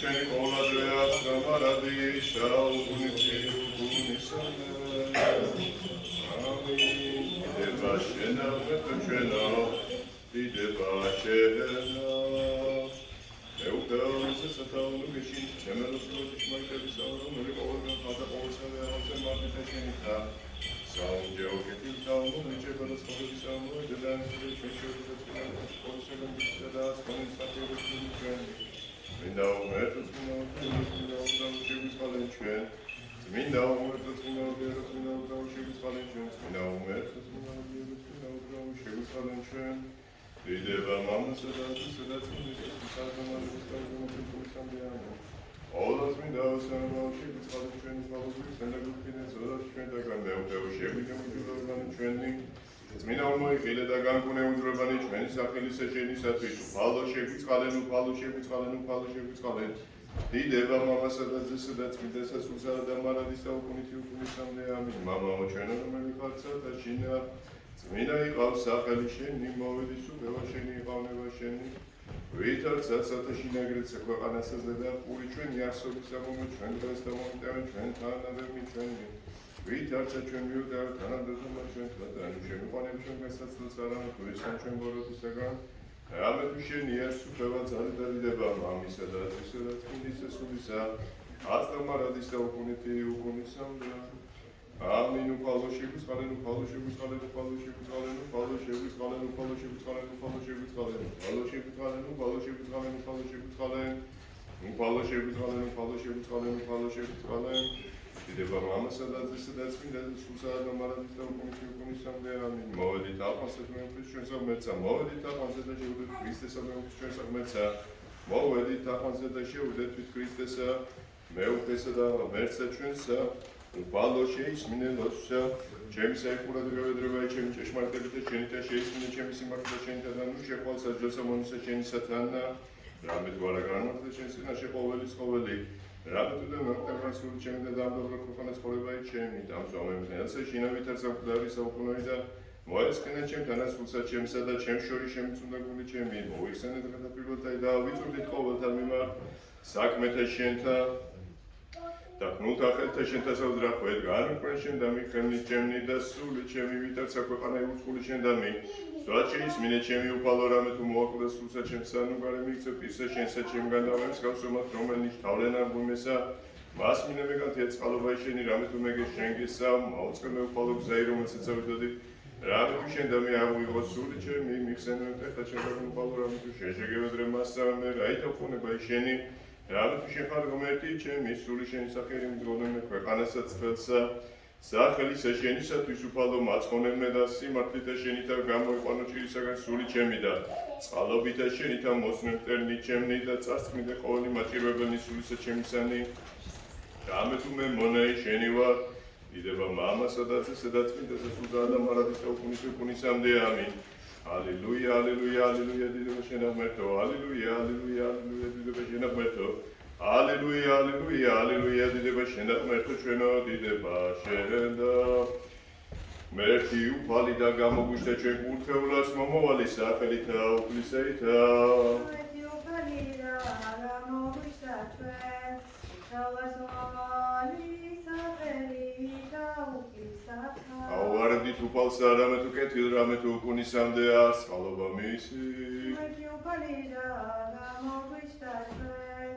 ჩვენი ყოველდღია გამარადი შაუგუნი გუნისანა ამინ დება შენა ჩვენო დიდება შენა ეუქაოს სათაურში ჩემელოს მოიჭების აურომული ყოველდღე ხადა ყოველსა და მარტო შენითა საუნჯეოკეთი საუნჯე ჩემელოს ყოველის ამოი და ჩვენშორის ყოველსა და კონსტატირებული ჩვენი მინდა უმეტოს შეგვიძლია ჩვენ მინდა უმეტოს შეგვიძლია ჩვენ დიდება მამასა და ათასა ყოველს მინდა სამაუში გიწყალე ჩვენი მოგზაურის სანდაგუფინეს როდესაც ჩვენ დაგანეუხეო შეგვიძლია ჩვენი წმინდა მოიხილე და განკუნე უძრებანი ჩვენი სახელისა შენისათვის უფალო შეგვიწყალენ დიდება მამასა და ძესა და წმინდა სასულსა და მარადის და უკუნითი უკუნისამდე ამინ მამაო ჩვენო რომელი ხარცა და შინა წმინდა იყავს სახელი შენი მოვედი სულევა შენი იყავნება შენი ვითარცა სათაში ნაგრეცა ქვეყანასაზე და პური ჩვენი არსობის ამომე ჩვენ დღეს და მომიტევენ ჩვენ თანადები ჩვენი ვითარცა ჩვენ მიუდა თანადები ჩვენ და შემიყვანებ ჩვენ გასაცდელს არა თუ ისან ჩვენ ბოროტისაგან რამე თუ შენია სუფევა ძალი და დიდება მამისა და ათისა და წმინდისა სულისა აცდამარადის და უკუნითი უკუნისამდე ამინ უფალო შეგვიწყალენ დიდება მამასა და ძესა და წმინდა სულსა და მარადის და უკუნითი უკუნისამდე ამინ მოვედით ალყანსეთ მეუღლის ჩვენს აღმერთსა მოვედით ალყანსეთ და შევიდეთ ქრისტესა მეუღლის ჩვენს აღმერთსა მოვედით ალყანსეთ და შევიდეთ ქრისტესა მეუღლესა და ღმერთსა ჩვენსა უფალო შეისმინელოსა ჩემი საიქურად გავედრება ჩემი ჭეშმარიტებით და შენითა შეისმინე ჩემი სიმართლე და შენითა და ნუ შეყვალ საჯელსა მონისა შენისათანა რამე თუ არა განმარტე შენ წინაშე ყოველის ყოველი რამე თუ და მომტევან სულ ჩემი და დამდაბრო ქვეყანას ცხოვრებაი ჩემი დამსვამებ ნელსა შინავითარ საკვდარი საუკუნოი და მოესკენა ჩემ თანასულსა ჩემსა და ჩემ შორის შემწუნდა გული ჩემი მოიხსენეთ გადაპირველთა და ვიწურდით ყოველთა მიმართ საქმეთა შენთა და ნუთა ხელთა შენთა საუძრახვეთ განუყრენ შენ და მიხელნი ჩემნი და სული ჩემი ვითარცა ქვეყანა უცხული შენ და მი სწორად შეისმინე ჩემი უფალო რამე თუ მოაკლდა სულსა ჩემსა ნუ გარე მიქცე პირსა შენსა ჩემგან დავებს გავსომათ რომელიც თავლენა გუმესა მას მინე მეგანთია წყალობაი შენი რამე თუ მეგე შენგესა მაუწყე მე უფალო გზაი რომელსაც წავიდოდი რამე თუ შენ და მე აღვიღო სული ჩემი მიხსენებ ეხლა ჩემგან უფალო რამე თუ შენ შეგევედრე მასა მე რაითა ხუნებაი შენი რამე თუ შენ ხარ ღმერთი ჩემი სული შენი სახელი მძღოლემე ქვეყანასაც ხელსა სახელისა შენისათვის უფალო მაცხონებმე და სიმართლითა შენითა გამოიყვანო ჭირისაგან სული ჩემი და წყალობითა შენითა მოსმე მტერნი ჩემნი და წარსწმიდე ყოველი მაჭირვებელნი სულისა ჩემისანი რამე თუ მე მონაი შენი ვარ დიდება მამასა და ძესა და წმინდასა სულსა და მარადის და უკუნითი უკუნისამდე ამინ Alleluia, alleluia, alleluia, დიდება შენ აღმერთო, alleluia, alleluia, alleluia, დიდება შენ აღმერთო, alleluia, alleluia, alleluia, დიდება შენ აღმერთო ჩვენო, დიდება შენ და მერტი უფალი და გამოგვიშთა ჩვენ კურთხევლას მომავალი სახელითა უფლისეითა. მერტი უფალი და გამოგვიშთა ჩვენ კურთხევლას მომავალი სახელითა უფლისეითა. ავარდით უფალსა რამე თუ კეთილ რამე თუ უკუნისამდე არს წყალობა მისი მერტი უფალი და გამოგვიშთა ჩვენ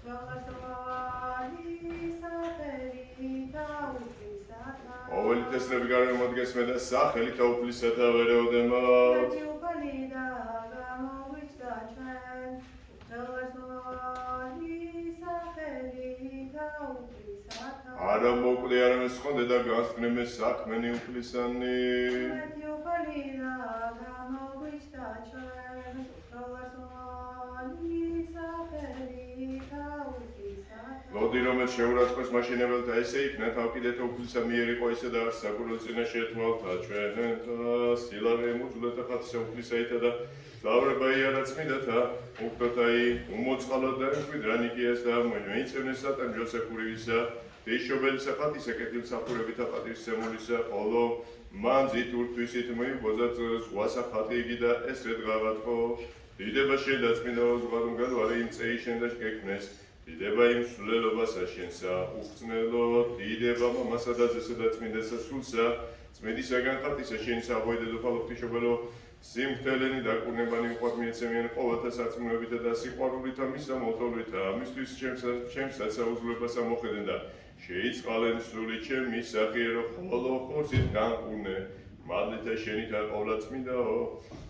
კურთხევლას მომავალი სახელითა უფლისეითა. ყოველი თესლები გარემოდგეს მე და სახელითა უფლისეითა ვერეოდემა მერტი უფალი და გამოგვიშთა ჩვენ კურთხევლას მომავალი სახელითა უფლისეითა. არა მოკლე არა მსხონდე და გასწნემე საქმენი უფლისანი მერტი უფალი და გამოგვიშთა ჩვენ კურთხევლას მომავალი სახელითა უფლისეითა. ლოდი რომელიც შეურაცხყოფს მაშინებელთა ესე იქნა თავკიდეთა უფლისა მიერ იყო ისე და არც საკურველ წინაშე ერთმალთა ჩვენთა სილავე ემუძულეთა ხათისა უფლისეითა და ლავრება იარა წმინდათა უხდოთაი უმოწყალო და მკვიდრანი კი ეს და მოიწევნეს სატან ჯოსეფურივისა დეიშობელისა ხათისა კეთილსახურებითა პატივისცემულისა ხოლო მან ზითურთვისით მოიბოძა ზღვასა ხათი იგი და ეს რე დღავათო დიდება შენ და წმინდა ზღვარუნგან ვარე იმ წეი შენ და შეგექმნეს დიდება იმ სულელობასა შენსა, უხსნელო, დიდება მამასა და ძესა და წმინდასა სულსა, წმინდისაგან ხატისა შენი საღოი დედოფალ ღვთისმშობელო, სიმხთელენი დაკურნებანი უყვართ მიეცემიანი ყოველთა სარწმუნოებითა და სიყვარულითა მისსა მოტოვლითა, ამისთვის ჩემსაც საუზმლებასა მოხედენ და შეიწყალენ სული ჩემი სახიერო ხოლო ხორცით განკურნე. მადლითა შენითა ყოვლა წმინდაო,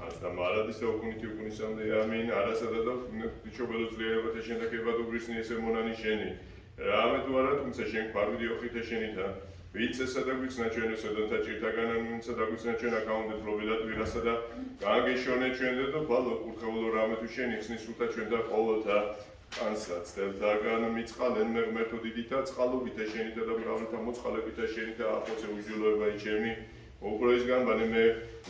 ასთა მარადის და უკუნითი უკუნისამდე ამინ, არასადა და ღვთისმშობელო ძლიერებათა შენთა ქებადობრისნი ესე მონანი შენი. რამე თუ არა, თუმცა შენ გვარვიდი ოხითა შენითა. ვიცესა და გვიცნა ჩვენო სოდანთა ჭირთაგან ამინსა და გვიცნა ჩვენ აკაუნდეთ ლობილად ვირასა და განგეშონე ჩვენ დედოფალო, კურთხეულო რამე თუ შენ იხსნის სულთა ჩვენ და ყოველთა კანსაც დელთაგან მიწყალენ მერმერთო დიდითა წყალობითა შენითა და მრავლითა მოწყალებითა შენითა აფოცე უჯულოება ჩემი უყროის განბანი მე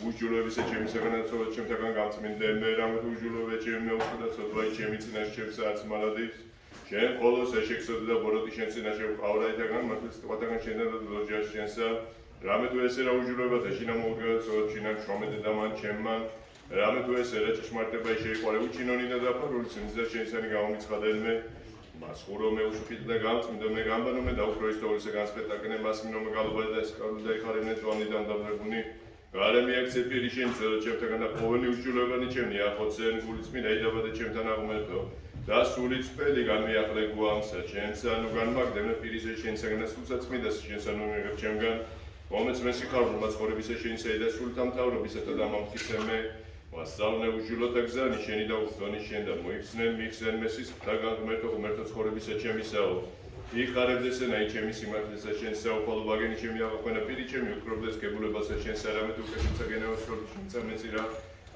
უჯულოებისა ჩემისაგანაც ცოტა ჩემთაგან გამწმინდე მე რამე თუ უჯულოება ჩემი მეუხდა ცოტა ჩემი წინაშე ჩემსაც მალადის შენ ყოველს შეექსოდე და ბოროტი შენ წინაშე ყავრაითაგან მართლის ტყვათაგან შენ და ლოჯიაში შენსა რამე თუ ესე რა უჯულოება და შინა მოგება ცოტა შინა შრომედე და მან ჩემმან რამე თუ ესე რა ჭეშმარიტება შეიყვარე უჩინონი და დაფარული სიმძა შენსანი გამომიცხადენ მე მასხურო მე უშუქით და გამწმინდო მე გამბანო მე და უფრო ისტორიისა განსპეტაკნე მასმინო მე გალობა და ესკარული და იხარებნე ძვანი დამდაბნებუნი გარე მიაქცე პირი შენს და ჩემთაგან და ყოველი უჯულოებანი ჩემი ახოცენ გულიწმინდა იდაბა და ჩემთან აღმერთო და სული წველი განმიახლე გუამსა შენსა ნუ განმაგდემე პირისა შენსაგან და სულსაც წმინდას შენსა ნუ მიღებ ჩემგან მომეც მე სიხარული მაცხოვრებისა შენსა და სულთა მთავრობისა და დამამხიცე მე მასწავლე უჯულოთა გზანი შენი და უხსნი შენ და მოიხსნე მიხსენ მე სისხლთაგან ღმერთო ცხოვრებისა ჩემისაო იხარებდესენაი ჩემი სიმართლესა შენსა უფალობაგენი ჩემი აღაქვენა პირი ჩემი უკრობდეს გებულებასა შენსა რამე თუ უკეთესა გენეოსროლი შენსა მეწირა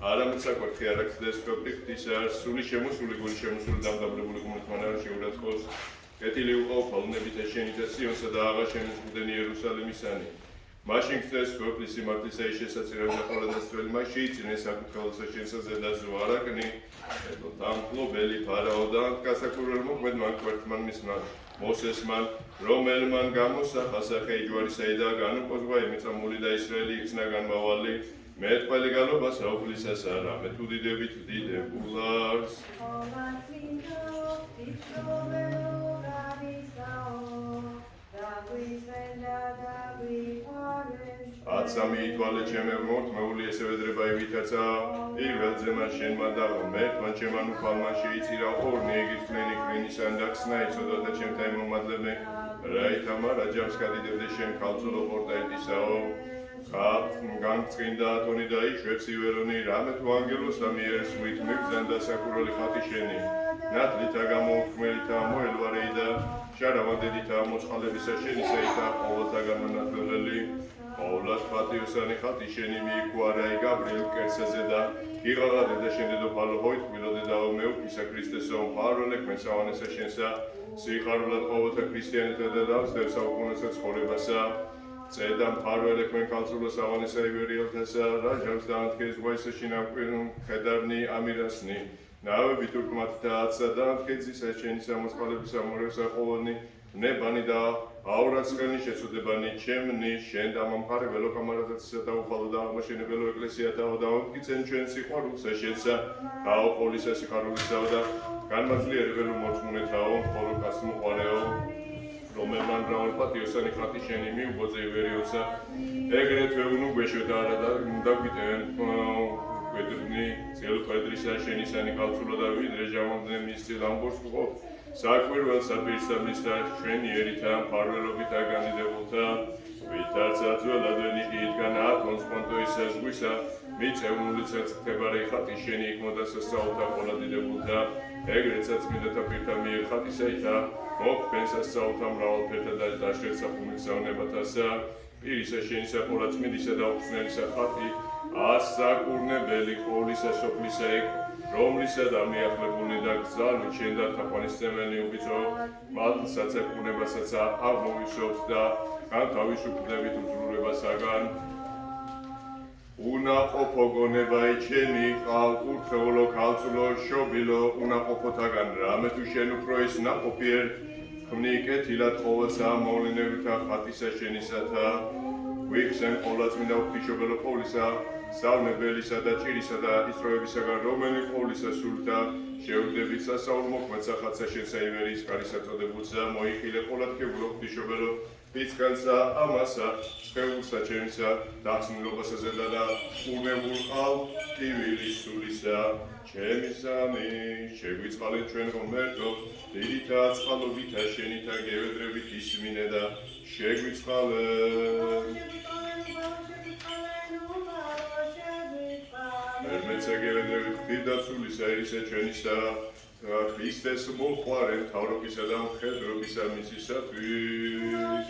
არამედ საკვერთხი არ აქცდეს ფეფრიქტისა სული შემოსული გული შემოსული დამდაბლებული გულითმანარ შეურაცხოს კეთილი უყო ფალუნებითა შენი და სიონსა და აღა შენი ზღუდენი იერუსალიმისანი მაშინ ხდეს ქვეყნის სიმართლისა ის შესაძლებელი და ყველასწორელი მას შეიწინე საკუთრებულსა შენსა ზედაზო არაკნი დამფლობელი ფარაოდან გასაკურველ მოქმედ მან კვერთხმან მისმან მოსესმან რომელმან გამოსახა სახე იჯვარისა და განუპოზღვა იმიწამული და ისრაელი იქნა განმავალი მეტყველი გალობა საუფლისასა რამე თუ დიდებით დიდებულარს აცამი ითვალე ჩემე მორთ მეული ესე ვედრება ივითაცა პირველზე მან შენმა და მერტმან ჩემან უფალმა შეიწირა ორნი იგიფნენი ქმენისან და ხსნა იცოდა და ჩემთა იმომადლებე რაითამა რაჯამს გადიდებდე შენ ქალწულო პორტაიტისაო განწყინდა ათონი და იშვებს ივერონი რამე თუ ანგელოს და მიერს ვით მიგზან და საკურველი ხატი შენი ნათლითა გამოუქმელითა მოელვარეი და შარავანდედითა მოწყალებისა შენისაითა ყოველთაგან მონათლებელი ყოვლად პატიოსანი ხატი შენი მიიგვარაი გაბრიელ კერცაზე და იღაღადე და შენ დედოფალო ჰოით მილოდე და მეუფისა ქრისტესო მყაროლე ქმენსავანესა შენსა სიხარულად ყოველთა ქრისტიანთა და დავსდევ საუკუნესა ცხოვრებასა წედა მყაროლე ქმენ ქალწულო სავანესა ივერიელთასა რაჟავს დაანთქეს გვაისა შინაკვირნ ხედარნი ამირასნი ნავები თურქმათთა აცსა დაანთქეძისა შენი სამოწყალებისა მორევსა ყოველნი ნებანი და აურაცხენი შეცოდებანი ჩემნი შენ და მომხარებელო კამარათაცისა და უფალო და აღმაშენებელო ეკლესიათაო და მომგიცენ ჩვენ სიყვარულსა შენსა გააოყოლისა სიხარულისაო და განმაძლიერებელო მორწმუნეთაო ხოლოკას მოყარეო რომელმან მრავალ პატიოსანი ხატი შენი მიუბოძე ივერიოსა ეგრეთვე უნუ გვეშოთ არა და უნდა გვიტევენ გვედრნი წელკვედრისა შენისანი ქალწულო და ვიდრე ჟამამდე მისცილ ამბორს ვყოფ საკვირველსა პირსაბლისა ჩვენიერითა მფარველობითა განიდებულთა ვითაც აძველადვენი იდგან ათონს პონტოისა ზღვისა მიწევნული ცეცხლთებარე ხატი შენი იქმოდა სასწაულთა ყოლა დიდებულთა ეგრეცა წმინდათა პირთა მიერ ხატისაითა მოქმენსა სწაულთა მრავალფერთა და დაშერცა ხუმილსავნებათასა პირისა შენისა ყოლა წმინდისა და უხსნელისა ხატი ასაკურნებელი ყოვლისა სოფლისა ეგ რომლისა და მიახლებული და გზალვით შენ და თაყვანისმცემელი უბიცო მადლსაც ეკუნებასაც აღმოვისოთ და განთავისუფლდებით უძლურებასაგან უნაყოფო გონებაი ჩემი კურთხეულო ქალწულო შობილო უნაყოფოთაგან რამე თუ შენ უფრო ის ნაყოფიერ ქმნი კეთილად ყოველსა მოვლენებითა ხატისა შენისათა ვიხსენ ყოვლადწმინდა ღვთისმშობელო ყოვლისა საუნებელისა და ჭირისა და ისროებისაგან რომელი ყოვლისა სულთა შეურდებით სასაულ მოქმედ სახაცა შენსა ივერიის კარის აწოდებულსა მოიხილე ყოლათქებულო ღვთისმშობელო ფიცკანსა ამასა სხეულსა ჩემსა დახსნილობასა ზედა და უნებულ ყალ ტივილის სულისა ჩემისანი შეგვიწყალეთ ჩვენ ღმერთო დიდითა წყალობითა შენითა გევედრებით ისმინე და შეგვიწყალეთ მერმეცა გევედრებით ღვთისდაცულისა ერისა ჩვენისა Христос მოყვარენ თავრობისა და მხედრობისა მისისათვის.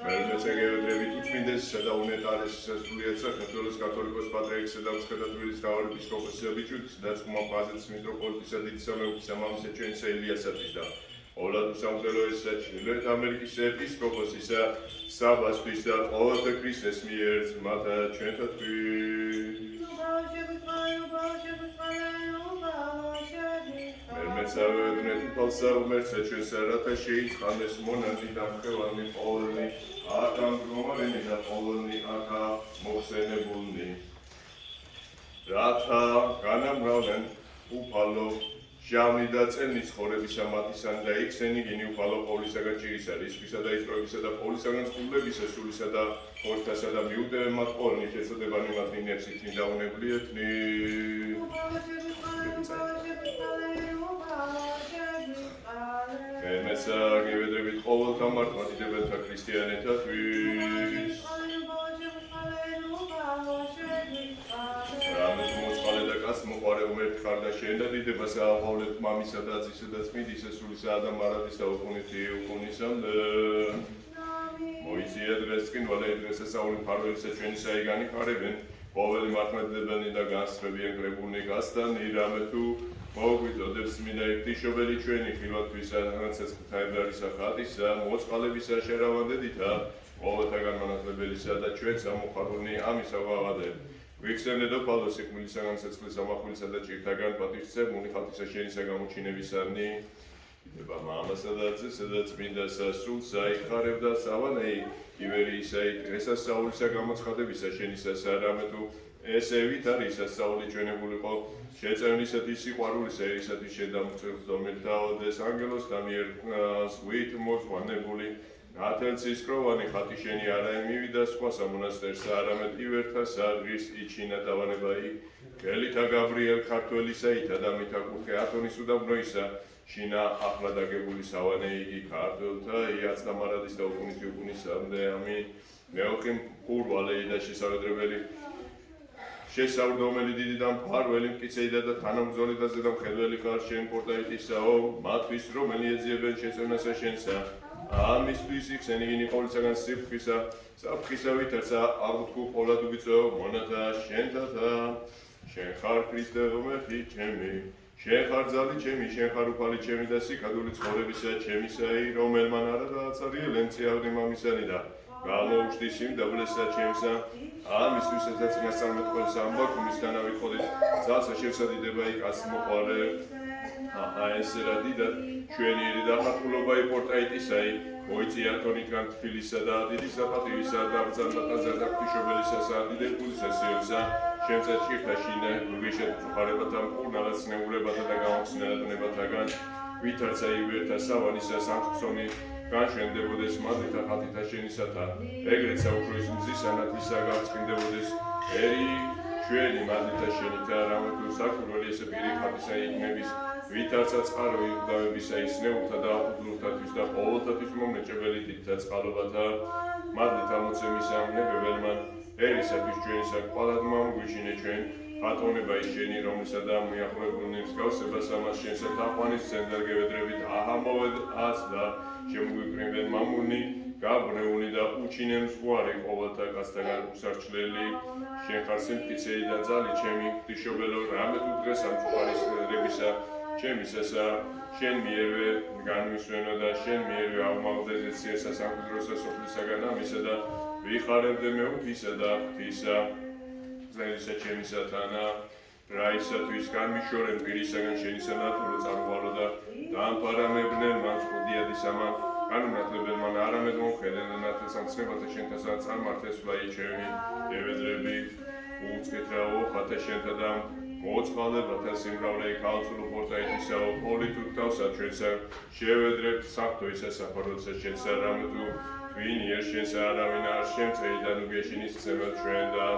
მერმეცა გევედრებით უწმინდესისა და უნეტარესისა სრულიად საქართველოს კათოლიკოს პატრიარქისა და მცხეთა-თბილისის მთავარეპისკოპოსისა ბიჭვინთისა და წყუმა ყაზეთის მიტროპოლიტისა დიდ სამეუფლისა მამისა ჩვენისა ილიასათვის და ოლადო სამღვდელოისა ჩრდილოეთ ამერიკის ეპისკოპოსისა საბასთვის და ყოველთა ქრისტეს მიერ ძმათა ჩვენთათვის. მერმეცა ვეუბნეთ უფალსა ღმერთსა ჩვენსა რათა შეიწყალეს მონაზი და მხევანი ყოველნი აქა მდგომარენი და ყოველნი აქა მოხსენებულნი რათა განამრავლენ უფალო ჟამნი და წელნი ცხოვრებისა მათისან და იქსენი გინი უფალო ყოვლისაგან ჭირისა რისხვისა და ისროებისა და ყოვლისაგან წყურლებისა სულისა და ხორცთასა და მიუტევენ მათ ყოველნი შეწოდებანი მათ ნინებს ითნი დაუნებული ეთნი მერმეცა გევედრებით ყოველთა მართლმადიდებელთა ქრისტიანეთათვის რამეთ მოწყალე და კაც მოყვარე უმერთ ხარ და შენ და დიდებასა აღვავლეთ მამისა და ძისა და წმინდისა სულისა და მარადის და უკუნითი უკუნისამდე მოიწია დღეს წკინვალე დღესა საული მფარველისა ჩვენისა იგანი ხარებენ ყოველი მართლმადიდებელი და განსწრებიან კრებულნი გასტანი რამე თუ მოგვიწოდებს წმინდა ღვთისმშობელი ჩვენი ხილვათთვისა რაცაც ღვთაებრარისა ხატისა მოწყალებისა შერავანდედითა ყოველთა განმანათლებელისა და ჩვენს ამოხარული ამისა ვაღადებ ვიხსენდეთ უფალო სიკვდილისაგან სიცხლის ამახვილისა და ჭირთაგან პატივისცემული ხალხისა შენისა გამოჩინებისადმი დება მამასა და ძესა და წმინდასა სულსა იხარებდა სავანეი ივერიისა დღესასწაულისა გამოცხადებისა შენისა რამე თუ ესე ვით არის სასწაული ჩვენებულიყო შეწევნისათვის სიყვარულისა ერისათვის შედამწვევ ზომერთა ოდეს ანგელოსთა მიერ სვით მოძღვანებული ათელცის კროვანი ხატი შენი არა მივიდა სხვა სამონასტერსა არამედ ივერთასა ღირს იჩინა დავანებაი გელითა გაბრიელ ქართველისა ითა და მითა კურხე ათონის უდაბნოისა შინა ახლა დაგებული სავანე იგი ქართველთა იაც და მარადის და უკუნითი უკუნისამდე ამინ მეოხი მყურვალეი და შესაძლებელი შესაძლებელი დიდი და მფარველი მტკიცეიდა და თანამგზავრი და ზედამხედველი ხარ შენ პორტაიტისაო მათთვის რომელი ეძიებენ შეწევნასა შენსა ამისთვის იქსენი გინი ყოვლისაგან სიფხისა საფხისა ვითარცა აღუთქუ ყოლად უგიწო მონათა შენთათა შენ ხარ ქრისტე ღმერთი ჩემი შენ ხარ ძალი ჩემი შენ ხარ უფალი ჩემი და სიკადული ცხოვრებისა ჩემისაი რომელმან არა დააცარიე ლენწიავდი მამისანი და გამოუჩდი სიმდაბლესა ჩემსა ამისთვის ესაც მასწავლეთ ამბაქუმისგან ავიხოდით ძალსა შევსადიდება იქ მოყარე ესე რა დიდად ჩვენიერი დახატულობაი პორტაიტისაი მოიწია თონითგან თბილისსა და დიდი საპატივისა და ბრძანბატაზე და ღვთისმშობელისა დიდებულისა სიელსა შემწერ ჭირთაშინე გუგეშეთ წუხარებათა მკურნალად ცნეულებათა და გამოხსნელებათაგან ვითარცა ივერთა სავანისა სამხსონი განშენდებოდეს მადლითა ხატითა შენისათა ეგრეცა უფლის მზისა ნათლისა გავწყინდებოდეს ერი ჩვენი მადლითა შენითა რამე თუ საქმრელი ესე პირი ხატისა იქნების ვითარცა წყარო იგდავებისა ისნეულთა და აფუძლურთათვის და ყოველთათვის მომნეჭებელი დიდთა წყალობათა მადლით ამოცემისა ნებებელმან ერისათვის ჩვენისა ყვალადმა მგვიჩინე ჩვენ ხატონება ის შენი რომლისა და მიახლოებულნი მსგავსებას ამას შენსა თაყვანის ცენდარ გევედრებით აჰამოვედ ას და შემგვიკრიბენ მამულნი გაბრეული და უჩინე მსხვარი ყოველთა კაცთაგან უსარჩლელი შენ ხარ სიმტკიცეი და ძალი ჩემი ღვთისმშობელო რამე თუ დღეს ამ წუხარისებისა ჩემისასა შენ მიერვე განვისვენო და შენ მიერვე ავმავდე ზეციესა სამკვიდროსა სოფლისაგან ამისა და ვიხარებდე მეუფისა და ღვთისა ზელისა ჩემისათანა რაისათვის განვიშორენ პირისაგან შენისა ნატურო წარუვალო და დაამპარამებდნენ მან წყუდიადის ამან განმარტებელმა არამედ მომხედენ ნათესამცნებათა შენთასა წარმართეს ვლაი ჩემი დევედრები უწკეთრაო ხათა შენთა და მოწყალებათა სიმრავლე ქალწულო პორტაიტისაო პოლიტურ თავსა ჩვენსა შევედრებთ საფრთხო ისა საფარველსა შენსა რამე თუ twinier შენსა არავინ არ შემწეიდან უგეშინის ცემად ჩვენ და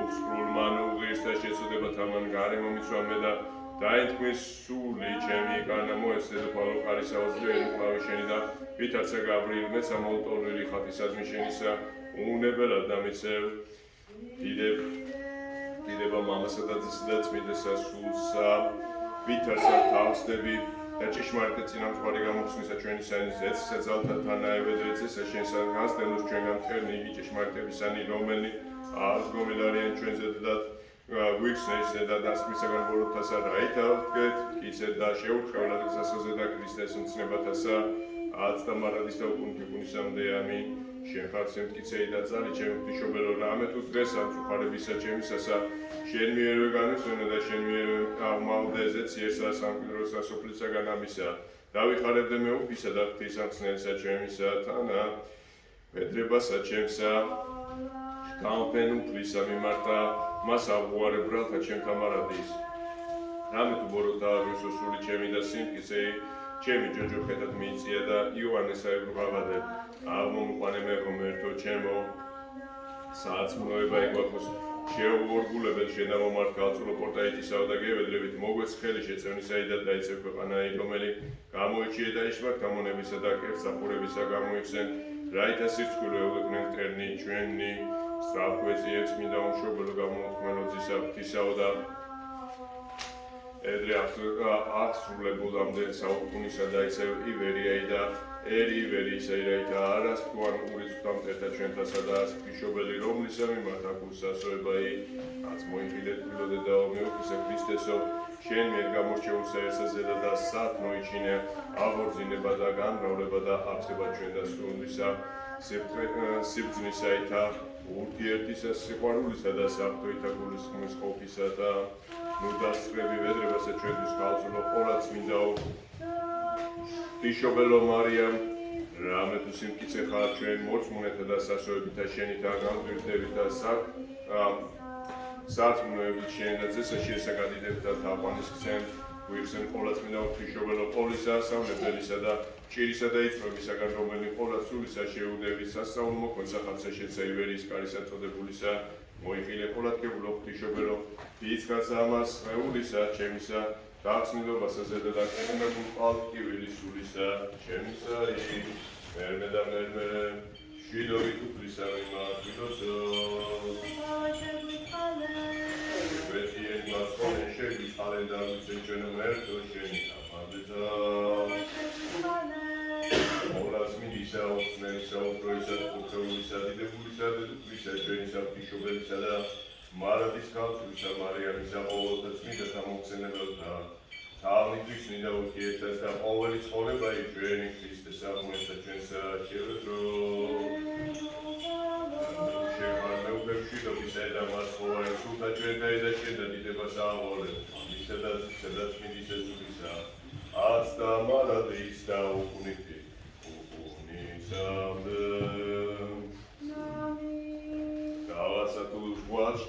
უხსრულმან უღირსა შეწოდება თამან გარემო მიცვამე და დაეთქმის სული ჩემი კანა მოესწრე პავლო ყარისაო ძლიერი მკლავი შენი და ვითარცა გაბრიელ მეცა მოლტოლვილი ხათისადმი შენისა უნებელად დამიცევ დიდება მამასა და ძისა და წმინდასა სულსა ვითარცა თავსდები და ჭეშმარიტად წინამძღვარი გამოხსნისა ჩვენი ზეცისა ძალთა თანაებედრე ძესა შენსა გასდენოს ჩვენგან მტკერნი იგი ჭეშმარიტებისანი რომელი აღდგომილარიან ჩვენზე და გვიხსენს და დასმისაგან ბოროტასა რაითა ვდგეთ კიცეთ და შეურჩევლად გზასოზე და ქრისტეს მცნებათასა აცდა მარადის და უკუნთიკუნისამდე ამინ შენ ხარ შემტკიცეი და ძალი ჩემი ღვთისმშობელო რამე თუ დღეს ამ წუხარებისა ჩემისასა შენ მიერვე განვისვენე და შენ მიერვე აღმავდეზე ციერსა სამკვიდროსა სოფლისაგან ამისა დავიხარებდე მეუფისა და ღვთისამცნელსა ჩემისა თანა პეტრებასა ჩემსა გამოფენ უფლისა მიმართა მას აღუარე ბრალთა ჩემთა მარადის რამე თუ ბოროტა რუსოსული ჩემი და სიმტკიცეი ჩემი ჯოჯო ხედად მიიწია და იოანეს აებრუღავადებ აღმომყვანე მე ღმერთო ჩემო სააცმლოება იგვახოს შეუორგულებელ შენ ამომართ ქალწულო პორტაიტისაო და გევედრებით მოგვეც ხელი შეწევნისაი და დაიცე ქვეყანაი რომელი გამოიჩიე და იშმარ გამონებისა და კერძახურებისა გამოიხსენ რაითა სირცხვილო ეუგებდნენ მტერნი ჩვენი სწრაფგვეწიებს მინდა უმშობელო გამოუქმნელო ძისა ღვთისაო და ედრე აღსრულებულამდე საუკუნისა და ისევ ივერიაი და ივერისა ირაითა არას თუან ურიცხვთა მტერთა ჩვენთასა და ღვთისმშობელი რომლისა მიმართ აკურსასოებაი რაც მოიხილეთ გვილოდედაო მეუფისა ქრისტესო შენ მიერ გამორჩეულსა ერთსა და სათნო იჩინე აღორძინება და განრავლება და აღწება ჩვენ და სრულისა სიბრძნისაითა ურთიერთისა სიყვარულისა და საფრთხოითა გულისხმის ყოფისა და ნუ დასწრები ვედრებასა ჩვენთვის ქალწულო ყოლაც მინდაო ღვთისმშობელო მარიამ რამე თუ სიმტკიცე ხარ ჩვენ მორწმუნეთა და სასოებითა შენითა განმკვირდებით და სარწმუნოებით შენ და ძესა შესაგადიდებით და თაყვანის გცემ გვიხსენ ყოლაც მინდაო ღვთისმშობელო ყოლისა სამნებელისა და ჭირისა და იწვევისაგან რომელი ყოლაც სულისა შეუდებით სასწაულ მოქმედსა ხალხსა შეცა ივერიის კარისა წოდებულისა მოიხილე ყოლათქებულო ღვთისმშობელო იცხაც ამას მეულისა ჩემისა გახსნილობასა ზედა და კერმებულ ყალტკივილი სულისა ჩემისა მერმე და მერმე შვიდობით უფლისა მიმართ ვილოცო ვეციენ მასხონე შეგიწყალე და ვიცენ ჩვენ მერთო შენი თაფაბეძა მოლას მინისა ოფნერისა უფროისა უფროულისა დიდებულისა დედუფლისა ჩვენისა ღვთისმშობელისა და მარადის ქალწულისა მარიამისა ყოველთა წმინდათა მომხსენებელთა თავისთვის მინდა ურთიერთობას და ყოველი ცხოვრებაი ჩვენი ქრისტეს აღმოჩნდა ჩვენსა შევედრო შეგვარმეუბებშვიდობისა და მასხოვარი სულთა ჩვენთა და შენ და დიდებას აღოლებ მისა და ძისა და წმინდისა ზურისა აცდა მარადის და უკუნისამდე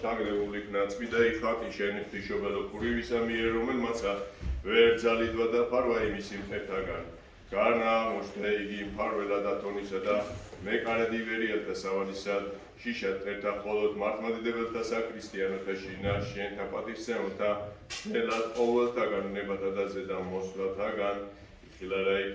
შთაგრეული იქნა წმინდა ხატი შენი ღვთისმშობელო ქურივისა მიერ რომელმაცა ვერ ძალიდვა და ფარვა იმისი მტერთაგან განამოშთა იგი მფარველად ათონისა და მეკარედ ივერიელთა სავალისად შიშად მტერთა მხოლოდ მართლმადიდებელთა საქრისტიანოთა შინა შენთა პატივსცემელთა ძნელად ყოველთაგან ნებათა და ზედა მოსვლათაგან იხილარაი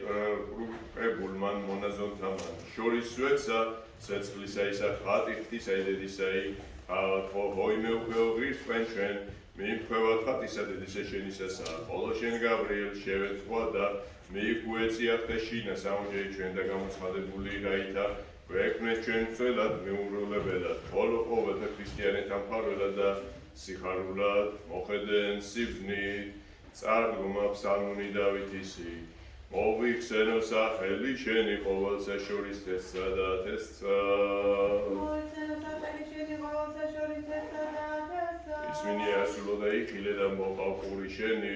კრებულმან მონაზონთამან შორის სვეტსა ცეცხლისა ისა ხატი ღვთისა იდედისაი ჰოიმეუფეო ღირსყვენ ჩვენ მიიმქვევათ ხატისა დედისა შენისასა ხოლო შენ გაბრიელ შევეწყვა და მიიგვეწიათ და შინა საუნჯეი ჩვენ და გამოცხადებული რაითა გვექმნეს ჩვენ მცველად მეურულებელად ხოლო ყოველთა ქრისტიანეთა მფარველად და სიხარულად მოხედენ სიბრძნით წარდგომა ფსალმუნი დავითისი მოვიხსენო სახელი შენი ყოველსა შორის თესსა და თესსა ისმინი ასულო და იხილე და მოყავ ყური შენი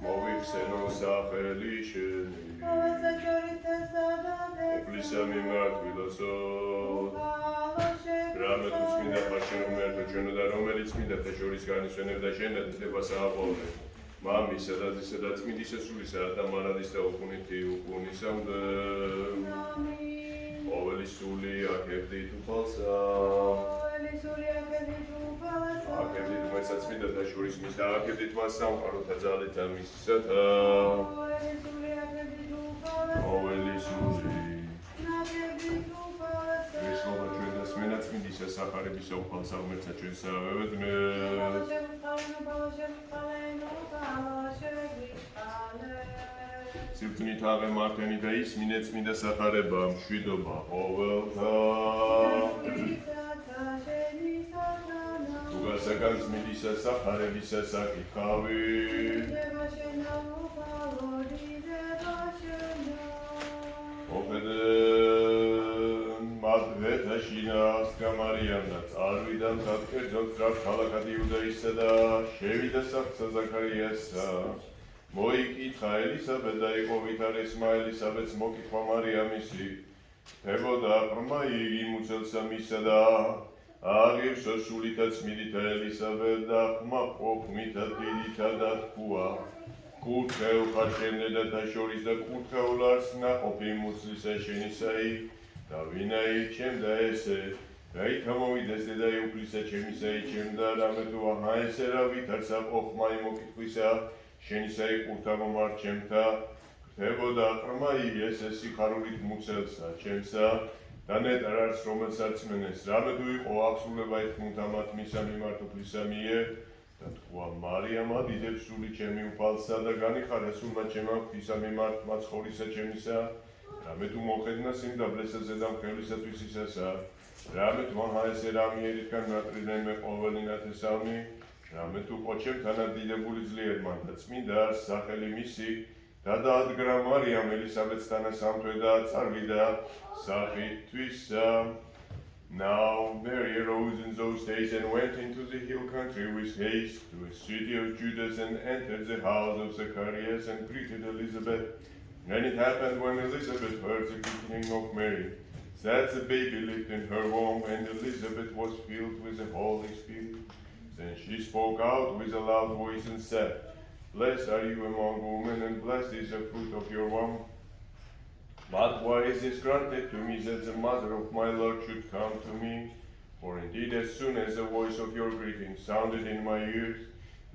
მოვიხსენო სახელი შენი უფლისა მიმართვილოსო რამე თუ წმინდა ხარ შენ რომ ერთო ჩვენო და რომელიც წმინდა შორის განისვენებდა შენ დადებას აყოლე მამისა და ძისა და წმინდის სულისა და მარადის და უქუნითი უქუნისამდე ყოველი სული აკეთდით უფალსა აკეთდით მეცაც წმინდა და შორის მის და აკეთდით მას სამყაროთა ძალითა მისისათა ყოველი სული Слава Твоя, смена წმინდისა სახარებისა უფალსა ღმერთსა ჩვენსა ვევედნე. სიკვდილით აღემართენი და ისმინე წმინდა სახარება, მშვიდობა ყოველთა. თუ გასაგან წმინდისა სახარებისა საკითხავი. Madveta Mariam და წარვიდან დაკერძოთ სწრაფ ქალაქად იუდაისა და შევიდა სახლსა ზაქარიასა. მოიკითხა ელისაბედ და იყო ვითარესმა ელისაბედს მოკითხვა მარიამისი. ხდებოდა ყრმა იგი მუცელსა მისა და აღივსო სულითა წმინდითა ელისაბედ და ხმა ყოფნითა დიდითა და თქვა. კურთხეულ ხარ შენ დედათა შორის და კურთხეულ არს ნაყოფი მუცლისა შენისაი. და ვინაი ჩემდა ესე, რაით გამოვიდეს დედაი უფლისა ჩემისა ჩემდა, რამე თუ აჰა ესე რა ვითარცა ყოხმაი მოკითხვისა, შენისაი ყურთა მომარ ჩემთა, ხდებოდა ყრმა იგი ესე სიხარულით მუცელსა ჩემსა, და ნეტარ არს რომელსაც მენეს, რამე თუ იყო აღსულება ეთქმუთა მათ მისა მიმართ უფლისა მიერ, და თქვა მარიამა დიდებს სული ჩემი უფალსა და განიხარა სულმა ჩემმა ღვთისა მიმართ მაცხოვრისა ჩემისა, რამე თუ მოხედნა სიმდაბლესა ზედამხევლისათვის ისესა, რამე თუ აჰა ესე რა მიერისგან ნატრიდნენ მე ყოველი ნათესავნი, რამე თუ ყოჩემთანაც დიდებული ძლიერმა და წმინდა არს სახელი მისი, და დაადგრა მარიამ ელისაბედსთანა სამთვე და წარვიდა სახით თვისა. Now Mary arose in those days and went into the hill country with haste to a city of Judah and entered the house of Zacharias and greeted Elizabeth. And it happened when Elizabeth heard the greeting of Mary, that the baby leaped in her womb, and Elizabeth was filled with the Holy Spirit. Then she spoke out with a loud voice and said, Blessed are you among women, and blessed is the fruit of your womb. But why is this granted to me that the mother of my Lord should come to me? For indeed, as soon as the voice of your greeting sounded in my ears,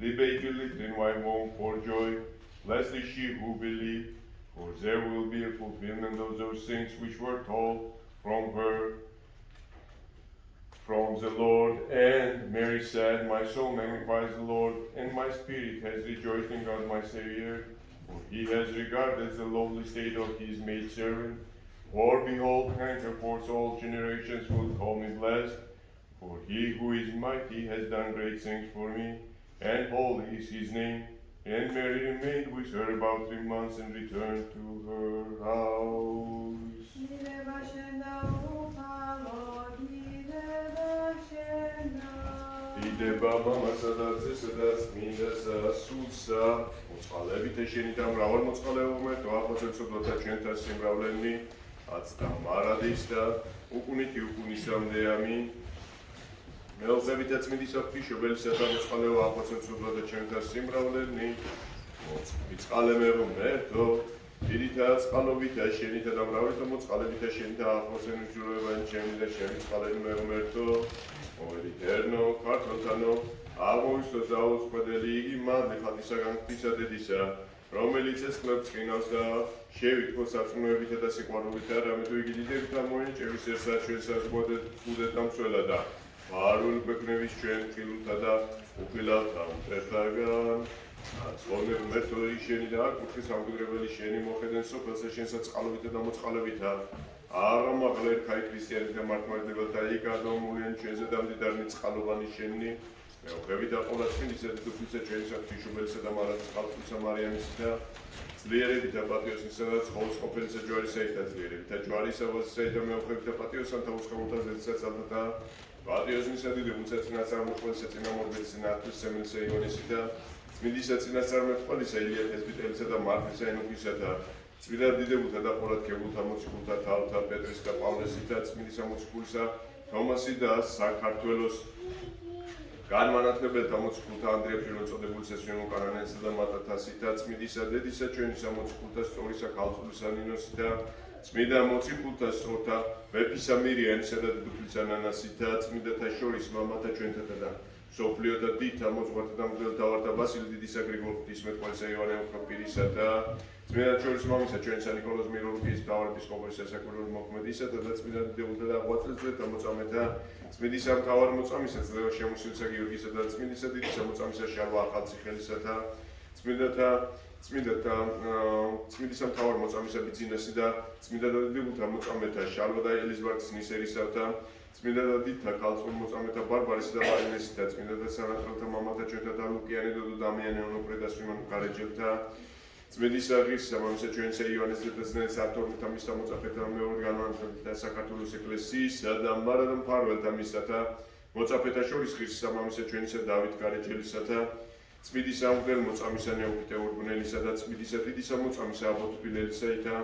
the baby leaped in my womb for joy. Blessed is she who believed, for there will be a fulfillment of those things which were told from her, from the Lord. And Mary said, My soul magnifies the Lord, and my spirit has rejoiced in God my Savior, for he has regarded the lowly state of his maidservant. For behold, henceforth all generations will call me blessed, for he who is mighty has done great things for me, and holy is his name. And Mary remained with her about 3 months and returned to her house. Იდება მამასა და ძესა და წმინდასა სულსა, მოწყალებით ეშენი და მრავალ მოწყალეობმეთ, აღოценცოდოთა ჩვენთა სიმრავლენი, აცდა მარადის და უკუნითი უკუნისამდე ამინ. მეუღებით და წმინდისა ღვთისმშობელისა და მოწყალეო აღოценცოდოთა ჩვენთა სიმრავლენი, მიწყალემებმეთო, დიდითა წყალობითა შენითა და მრავალთა მოწყალებითა შენითა აღოценუჯურებანი ჩემი და შენი წყალებმებმეთო, Eterno, ქართველთანო, აღმოვისდოს დაუწყებელი იგი მადლი ხატისაგან ღვთისა დედისა, რომელიც ეს კლებს ყინავს და შევითქოს სარწმუნოებითა და სიყვარულითა, რამე თუ იგი დიდებით ამოენიჭების ერთსა ჩვენსას უდეთ დამცველა და ფარულ გვექნების ჩვენ ხილულთა და უფილავთა მტრეთაგან. Ცხოვნებ მერთორი შენი და კუთხის ამკვიდრებელი შენი მოხედენ სოფელსა შენსა წყალობითა და მოწყალებითა. Აღამაღლერ ხაი ქრისტიანთა მართლმადიდებელთა იკადომულიან ჩვენზე დამდიდარნი წყალოვანი შენი მეუღებით და ყოლა წმინდისა და უფლისა ჩვენისა ღვთისმშობელისა და მარადის ხალხისა მარიამისა ძლიერებით და პატიოსისა და ცხოვლის ყოფილისა ჯვარისაითა ძლიერებით და ჯვარისა ვაზისაითა მეუღებით და პატიოსანთა უსხებულთა ზედსაცალთა პატიოსნისა დიდებულსა წინასწარმოყველისა წინამორბედისა ნათლის სემილისა იონისითა წმინდისა წინასწარმეტყველისა ილია თესბიტელისა და მარკისა ენუქისა და წმინდა დიდებულთა და ყოლათქებულთა მოციქულთა თავთა პეტრეს და პავლესის და წმინდისა მოციქულისა თომასი და საქართველოს განმანათლებელთა მოციქულთა ანდრია პირველწოდებულისა სვიმონ კანანელისა და მატათასი და წმინდისა დედისა ჩვენისა მოციქულთა სწორისა ქალწულისა ნინოსი და წმინდა მოციქულთა სწორთა მეფისა მირიანისა და დედოფლისა ნანასი და წმინდათა შორის მამათა ჩვენთათა და სოფლიოთა დიდთა მოძღვართა და მღვდელთა ვართა ბასილი დიდისა გრიგოლ ღვთისმეტყველისა იოანე ოქროპირისა და წმინდათა შორის მამისა ჩვენისა ნიკოლოზ მიროლოგიის მთავარეპისკოპოსისა საკვირველ მოქმედისა და წმინდა დიდებულთა და ღვაწლისძვერთა მოწამეთა წმინდისა მთავარმოწამისა ძლევა შემოსილისა გიორგისა და წმინდისა დიდისა მოწამისა შალვა ახალციხელისა და წმინდისა მთავარმოწამისა ბიძინასი და წმინდა დიდებულთა მოწამეთა შალვა და ელიზბარდის ნისერისა და წმინდა დიდთა ქალწულ მოწამეთა ბარბარისა და მარინესის და წმინდა სანატრელთა მამათა ჩვენთა და ლუკიანე დოდო დამიანე ონოფრე და სვიმონ გარეჯელთა წმინდისა ღირსისა მამისა ჩვენისა იოანეს ზედაზნელის ავტორთა მისთა მოწაფეთა მეორე განმანათლებელთა საქართველოს ეკლესიისა და მარა და მფარველთა მისათა მოწაფეთა შორის ღირსისა მამისა ჩვენისა დავით გარეჯელისა და წმინდისა მღვდელ მოწამისა ნეოფიტე ურბნელისა და წმინდისა დიდისა მოწამისა აბოთბილელისა და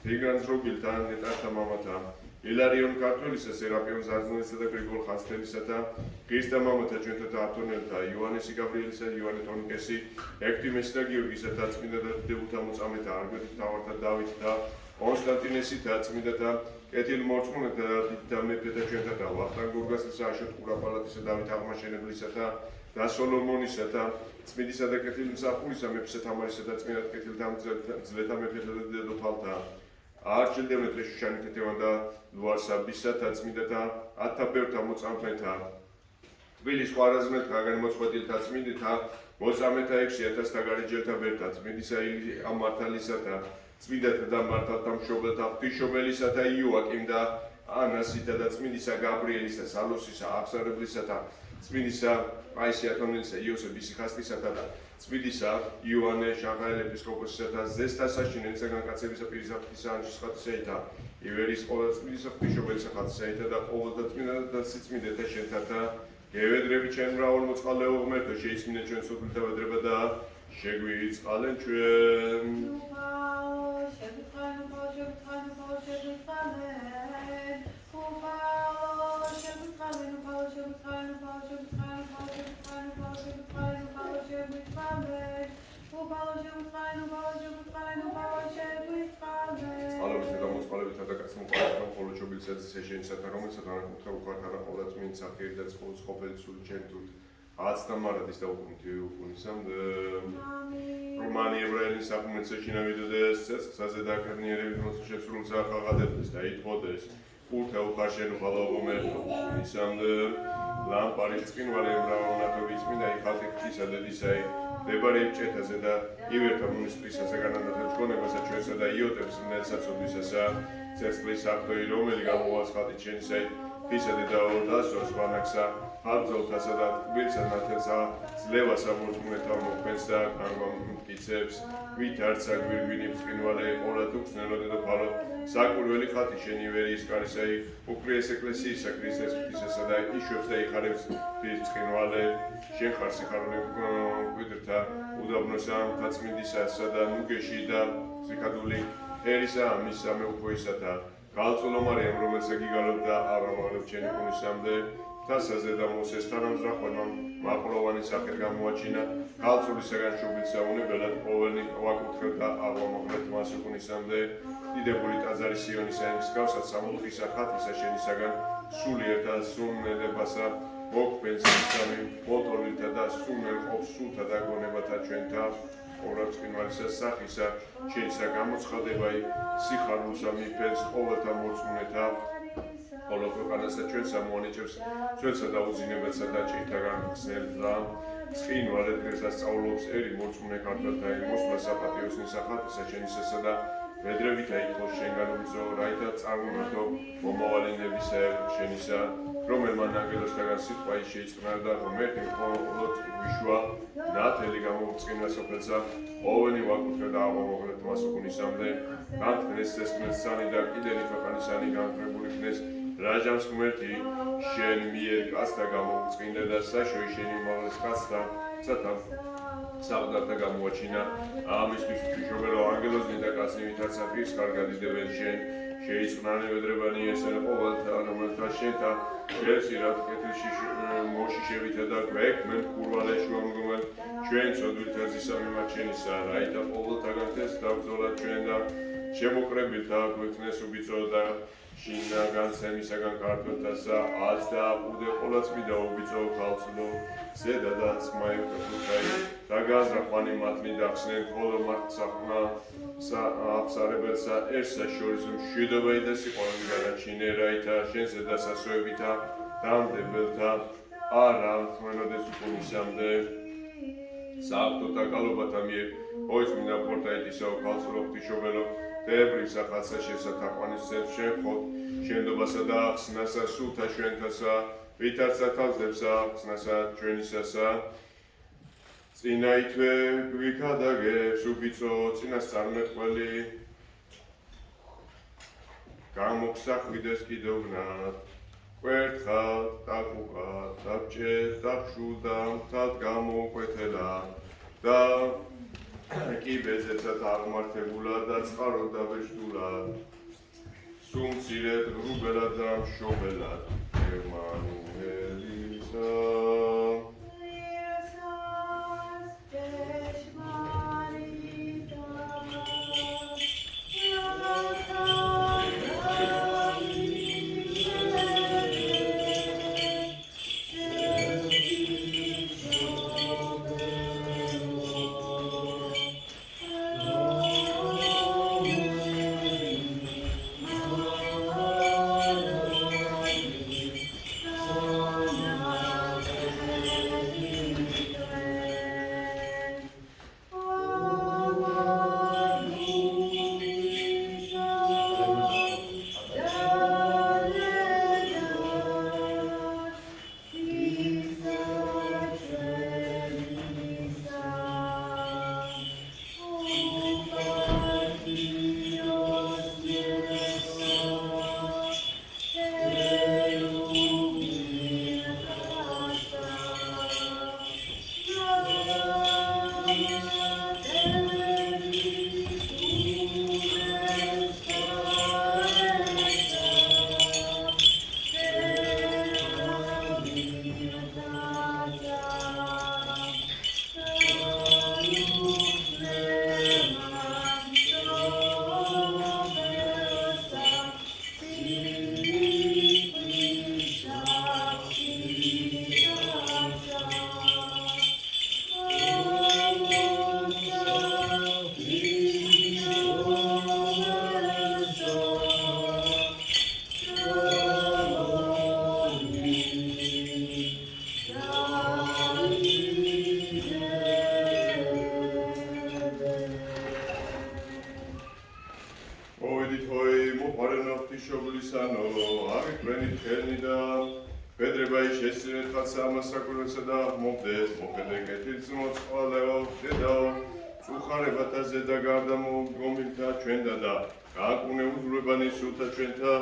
თიგრანს რობილთა ნეტართა მამათა ილარიონ ქართველისა, სერაპიონ ზარზნელისა და გრიგოლ ხანძთელისა და ღირსთა მამათა ჩვენთა და ათონელთა იოანესი გაბრიელისა, იოანე ტონიკესი, ექვთიმესი და გიორგისა და წმინდა დიდებულთა მოწამეთა არგვეთის მთავართა დავით და კონსტანტინესი და წმინდათა კეთილმორწმუნეთა და დიდთა მეფეთა ჩვენთა და ვახტანგ გორგასლისა, აშოტ ყურაპალატისა, დავით აღმაშენებლისა და სოლომონისა და წმინდისა და კეთილმსახურისა მეფისა თამარისა და წმინდა კეთილთამძლეთა მეფეთა და დედოფალთა არჩილდემეტრე შუშანი თეთევან და ლუარსაბისა და წმინდათა ათაბერთა მოწამეთა თბილის ხვარაზმელთა განმოწყვეტილთა წმინდათა მოწამეთა 6000 და გარეჯელთა ბერთა წმინდისა ილია მართალისა და წმინდათა და მართალთა მშობელთა ღვთისმშობელისა და იოაკიმ და ანასითა და წმინდისა გაბრიელისა სალოსისა აღსარებლისა და წმინდისა ყაისი ათონელისა იოსების სიხასტისათა და წმინდისა იოანე შანხაიელ ეპისკოპოსისა და ზესტასა შინელისა განკაცებისა პირისაფრთისა ანჩის ხატისაითა ივერის ყოლა წმინდისა ღვთისმშობელისა ხატისაითა და ყოველთა წმინდათა და სიწმინდეთა შენთათა გევედრები ჩვენ მრავალ მოწყალეო ღმერთო შეისმინე ჩვენ სოფლთა ვედრება და შეგვიწყალენ ჩვენ წყალობითა და მოწყალებითა და კაცმოყალებითა მხოლოდ შობილისაძე შეშენისათა რომელსაც ანაკურთხა უყვართ არაყოლა წმინდა საფიერი და წყვილის ყოფილი სული ჩემთუთ აცდა მარადის და უკუნთი უკუნისამდე რომანი ებრაელის საფუმეცე შინავიდოდეს ცეცხლსაზე და კერნიერებით მოსხესრულს ახაღადებდეს და იტყოდეს ურთა უხარშენ ხალავომერტო უკუნისამდე ლამპარის წკინვალე მრავალნათობი წმინდა იხალთი ღვთისა დედისაი დებარე ჭეთაზე და ივერთა მონასტრისასა განანათებს გონებასა ჩვენსა და იოტებს ნელსაცობისასა ცეცხლის საფრთხე რომელი გამოვალს ხალთი ჩვენისაი ხისა და ორდასოს ვანაქსა აბძოლთასა და თბილსა ნათელსა ძლევასა მორწმუნეთა მოქმედს და განმამტკიცებს ვით არცა გვირგვინი ბრწყინვალე ყოლა თუქსნელო დედოფალო საკვირველი ხალთი შენი ვერის კარისაი უპრიეს ეკლესიისა ქრისტეს ღვთისასა და იშვებს და იხარებს ის ბრწყინვალე შენ ხარ სიხარული გვიდრთა უდაბნოსა მთაწმინდისასა და ნუგეში და სიქადული ერისა ამისა მეუქვეისა და გალწულო მარიამ რომელსაც გიგალობდა აბრამალებ ჩემი კუნისამდე თასაზე და მოსეს თანამზრახველმა მაყლოვანი სახით გამოაჩინა გალწულისაგან შუბილსა უნებელად ყოველი ვაკურთხევ და აღვამოღლეთ მას უკუნისამდე დიდებული ტაძარი სიონისა მსგავსად სამუხისა ხათისა შენისაგან სულიერთა სულნელებასა მოქმედს სამი ფოტოლითა და სულნელ ყოფს სულთა და გონებათა ჩვენთა ყოველ წინვალისა სახისა შენისა გამოცხადებაი სიხარულსა მიფენს ყოველთა მორწმუნეთა ხოლო ქვეყანასა ჩვენსა მოანიჭებს ჩვენსა და უძინებელსა და ჭირთაგან ხსნელსა წინვალე დღესაც სწავლობს ერი მორწმუნე ქართველთა მოსვლა საპატიოსნისა ხატისა შენისასა და მედრევითა იყოს შენგან უძო რაითა წარმონადო მომავალენებისა შენისა რომელმა ნაგელოსთაგან სიტყვა შეიწყნა და ღმერთი მხოლოდ ვიშვა ნათელი გამოუწყინა სოფელსა ყოველი ვაკურთხე და აღვამოღლეთ მას უკუნისამდე განთქმეს წესქმნესანი და კიდენი ქვეყანისანი განკრებული ხნეს რაჯამს ღმერთი შენ მიერ კაცთა გამოუწყინე და საშოი შენი უმაღლეს კაცთა სათან საყდართა გამოაჩინა ამისთვის უშობელო ანგელოზ ნინდა კაცნი ვითაც საფის კარგად იდებენ შენ შეიწყნანი ვედრებანი ესენ ყოველთა რომელთა შენთა შევსირათ კეთილში მოშიშევითა და გვექმენ კურვალეში ამგომენ ჩვენ ცოდვილთა ზისა მიმარჩენისა რაითა ყოველთაგან თეს დაბრძოლა ჩვენ და შემოკრებილთა გვექნეს უბიწო და შინაგან სემისაგან ქართველთასა ას და უდე ყოლაც მიდა უბიწო ქალწულო ზედა და ძმაი ქუთაი დაგაზრახვანი მათნი დახსნენ ხოლო მათ საქმა აფსარებელსა ერთსა შორის მშვიდობა და სიყვარული განაჩინე რაითა შენზე და სასოებითა დამდებელთა არა თმენოდეს უკუნისამდე საავტოთა გალობათა მიერ ოისმინდა პორტაიტისაო ქალწულო ღვთისმშობელო დებრისა ხალხსა შესათაყვანის წებს შეხოთ შენდობასა და ხსნასა სულთა ჩვენთასა ვითარცა თავსდებსა ხსნასა ჩვენისასა წინა ითვე გვიქადაგებს უბიწო წინასწარმეტყველი გამოგსახვიდეს კიდოვნად კვერთხად დაკუკად დაბჭეს დახშულდა მთად გამოუკვეთელა და კიბეზეცად აღმართებულა და წყაროდ დაბეჭდულად სულ მცირედ ღრუბელად და მშობელად ემანუელისა მასაკურებსა და მობდეს, მოხედე კეთილს მოწყალეო, დედაო, წუხარებათა ზედა გარდამო გომილთა ჩვენდა და გააკუნე უძვრებანი სულთა ჩვენთა,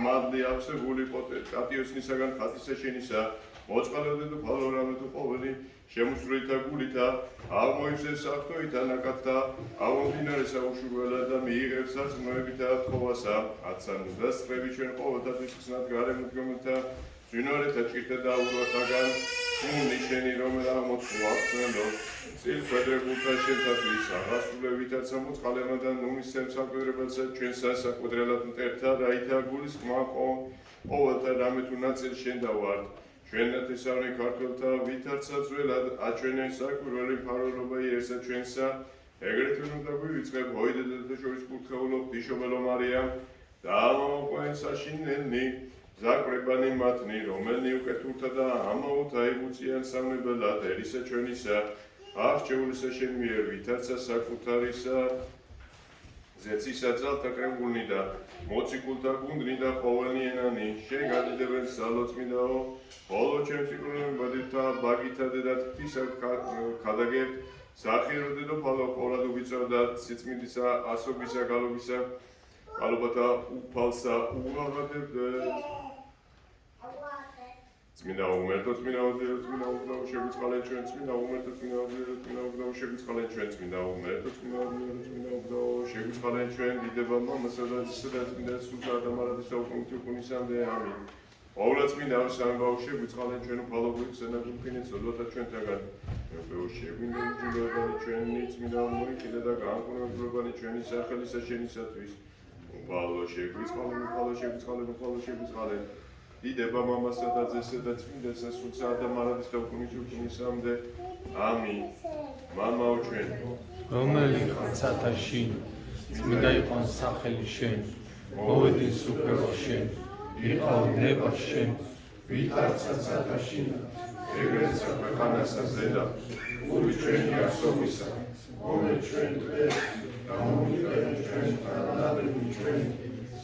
მადლი ავსებული პატიოსნისაგან ხატისა შენისა, მოწყალეო დედო ფალო რამე თუ ყოველი, შემოსრულითა გულითა, აღმოივსეს საფრთხოითა ნაკადთა, ავომდინარესა უშურველა და მიიღებს საწმოებითა თხოვასა, აცან და სწრები ჩვენ ყოველთათვის ხსნად გარემოთ გომილთა, ძვინვარეთა ჭირთა და ურვათაგან უნი შენი რომელ აღმოწმავთ წილხვედრებულთა შენთათვის აღასრულებითაც მოწყალებმა და ნუნის სამსაკვედრებელსა ჩვენ სასაკვედრელად მტერთა რაითა გულის ხმა ყოველთა რამე თუ ნაწილი შენ დავართ ჩვენად ესავნე ქართველთა ვითარცა ძველად აჩვენე საკვირველი მფარველობა იერსა ჩვენსა ეგრეთვე უნდა გვივიწყებ ჰოიდედათა შორის კურთხეულო ღვთისმშობელო მარიამ და ამამოყვენ საშინელნი ზაკრებანი მათნი, რომელნი უკეთურთა და ამაოთ აიღუწიან სამნებელად ერისა ჩვენისა, აღრჩეულისა შენ მიერ ვითარცა საკუთარისა, ზეცისა ძალთა კრებულნი და მოციქულთა გუნდნი და ყოველნი ენანი, შენ გადიდებენ სალოცმიდაო, ხოლო ჩემს სიკვდილებათა ბაგითა დედათ ღვთისა ქადაგებთ, სახირო დედოფალო ყოვლად უბიწევ და სიწმინდისა, ასობისა, გალობათა უფალსა უღაღადებდეთ. წმინდა უმერტო, წმინდა ოდირო, წმინდა უგდაო შეგვიწყალენ ჩვენ, წმინდა უმერტო, წმინდა ოდირო, წმინდა უგდაო შეგვიწყალენ ჩვენ, წმინდა უმერტო, წმინდა ოდირო, წმინდა უგდაო შეგვიწყალენ ჩვენ, დიდება მამასა და ძისა და წმინდა სულსა და მარადის და უკუნითი უკუნისამდე, ამინ. ყოვლად წმინდა სამბაო შეგვიწყალენ ჩვენ უფალო გვიხსენა გვიფრინეთ სოდვათა ჩვენთაგან. მეფეო შეგვინდა უჯილოებანი ჩვენი, წმინდა მოიქილე და განკურნებლებანი ჩვენი სახელისა შენისათვის. უფალო შეგვიწყალენ, უფალო შეგვიწყალენ, უფალო შეგვიწყალენ. დიდება მამასა და ძესა და წმინდასა სულსა და მარადის და უკუნითი უკუნისამდე, ამინ. მამაო ჩვენ, რომელიც ხარცათა შინ, წმინდა იყო სახელი შენ, მოვედეს უფლება შენ, იყავ ნება შენ, ვითარცათა შინ, ეგრეცა ქვეყანასა ზედა, ური ჩვენია სოფისა, მომე ჩვენ დღეს, და მომიყრე ჩვენ თანადები ჩვენი,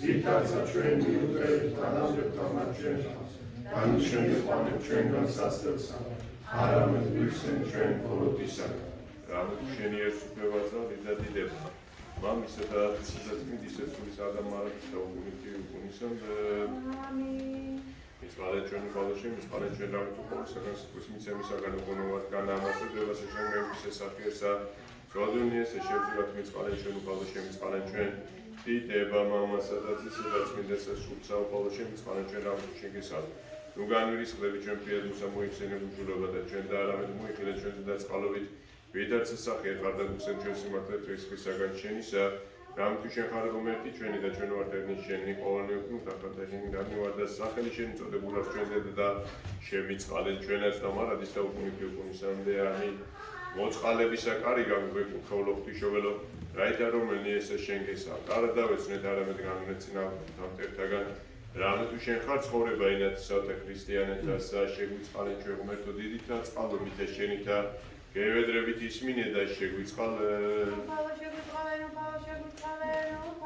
ვითარცა ჩვენი უღერით თანამდებთა მათ ჩვენთან, განუჩენიყვანებ ჩვენგან სასწელსა, არამედ ვიხსენ ჩვენ მხოლოდისაგან. რამე შენი ერთსუფლება ძალი და დიდება, მამისა და ძისა წმინდისა სულისა და მარადის და უკუნითი უკუნისამდე. მისყალეთ ჩვენ უფალო შენ, მისყალეთ ჩვენ რამე თუ ყოვლისაგან სიტყვის მიცემისაგან უგუნოვათგან ამასულებასა შემგევისა საფიერსა, ზოდუნიესა შევძივათ მისყალეთ ჩვენ უფალო შენ, მისყალეთ ჩვენ დიდება მამასა და ძისა და წმინდისა სულსა უფალო შენ, მისყალეთ ჩვენ რამე თუ შეგესალ. ნუ განვირისხდები ჩვენ პირად მუსა მოიხსენებ უჯულობა და ჩვენ და არამედ მოიხილეთ ჩვენზე და წყალობით ვითარცა სახე ხარ და გვხსენ ჩვენ სიმართლეთ რისხვისაგან შენისა, რამ თუ შენ ხარ ღმერთი ჩვენი და ჩვენ ვართ ერთნი შენი ყოველნი უქმით ახალ და შენი განივარ და სახელი შენი წოდებულას ჩვენზე და შემიწყალეთ ჩვენაც და მარადის და უკუნითი უკუნისამდე, ამინ. მოწყალებისა კარი განგვეკითხულო ღვთისმშობელო, რაითა რომელი ესე შენ გესალ, არა დავეცნეთ არამედ განვეცნა დამტერთაგან, რამე თუ შენ ხარ ცხოვრება ენათესავთა ქრისტიანეთასა, შეგვიწყალეთ ჩვენ ღმერთო დიდითა წყალობით და შენითა გევედრებით ისმინე და შეგვიწყალეთ.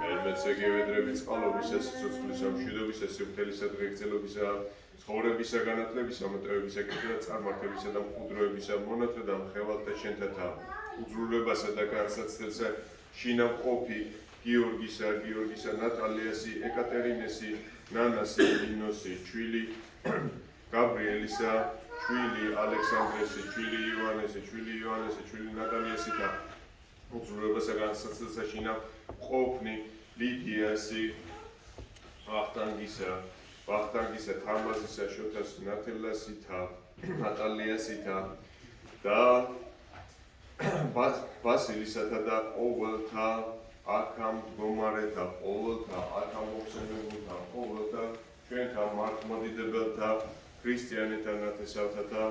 მერმეცე გევედრებით წყალობისა, სიცოცხლისა, მშვიდობისა, სიღვთელისა, დღეგრძელობისა, ცხოვრებისა, განათლებისა, მოტევებისა, კეთილად წარმართებისა და მყუდროებისა, მონათო და მხევალთა შენთათა, უძრულებასა და განსაცდელსა, შინა მყოფი, გიორგისა, ნატალიასი, ეკატერინესი, ნანასი, ნინოსი, ჩვილი გაბრიელისა, ჩვილი ალექსანდრესი, ჩვილი ივანესი, ჩვილი ნატალიასი და უძრულებასა განსაცდელსა, შინა მყოფნი, ლიდიასი, ვახტანგისა, თამაზისა, შოთას, ნათელასითა, ნატალიასითა და ბასილისათა და ყოველთა აქამ მდგომარეთა, ყოველთა აქამ მოხსენებულთა, ყოველთა ჩვენთა მართლმადიდებელთა, ქრისტიანთა ნათესავთა,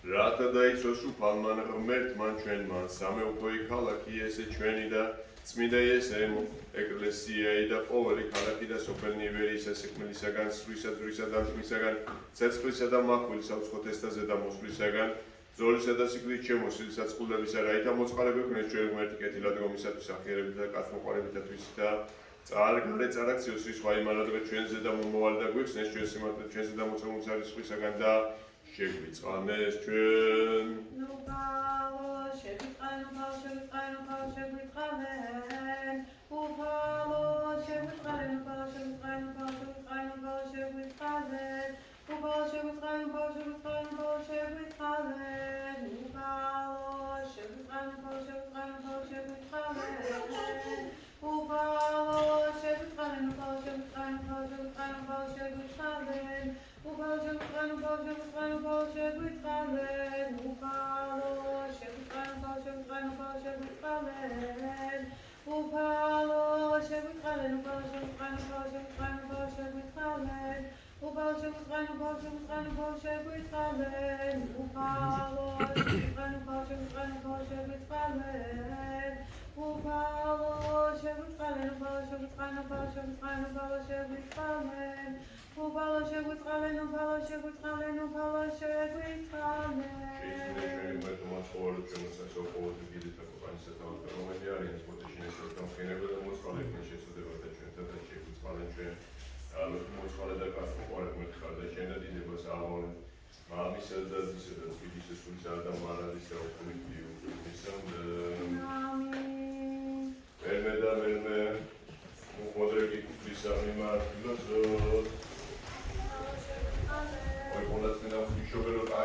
რათა დაიცვას უფალმან ღმერთმან ჩვენმან, სამეუფოი ქალაქი ესე ჩვენი და წმინდა იესემ ეკლესიայի და ყოველი ქალაქი და სოფელი ნივერისა, სიკვდილისაგან, სვლისა, ძვრისა და მტკვრისაგან, ცეცხლისა და მახვილისა, უცხოთესთა ზედა მოსვლისაგან, ზოლისა და სიკვდილით შემოსილისა, წყულებისა, რაითა მოწყალები ვქნეს ჩვენ ღმერთი კეთილად გომისათვის, აღიარებით და კაცმოყვარებითათვის და წარგარე წარაქციოს რისხვა იმანადღე ჩვენზე და მომავალი და გვიხსნეს ჩვენ სიმართლე ჩვენზე და მოცემულ რისხვისაგან და შეგვიწყალეს ჩვენ.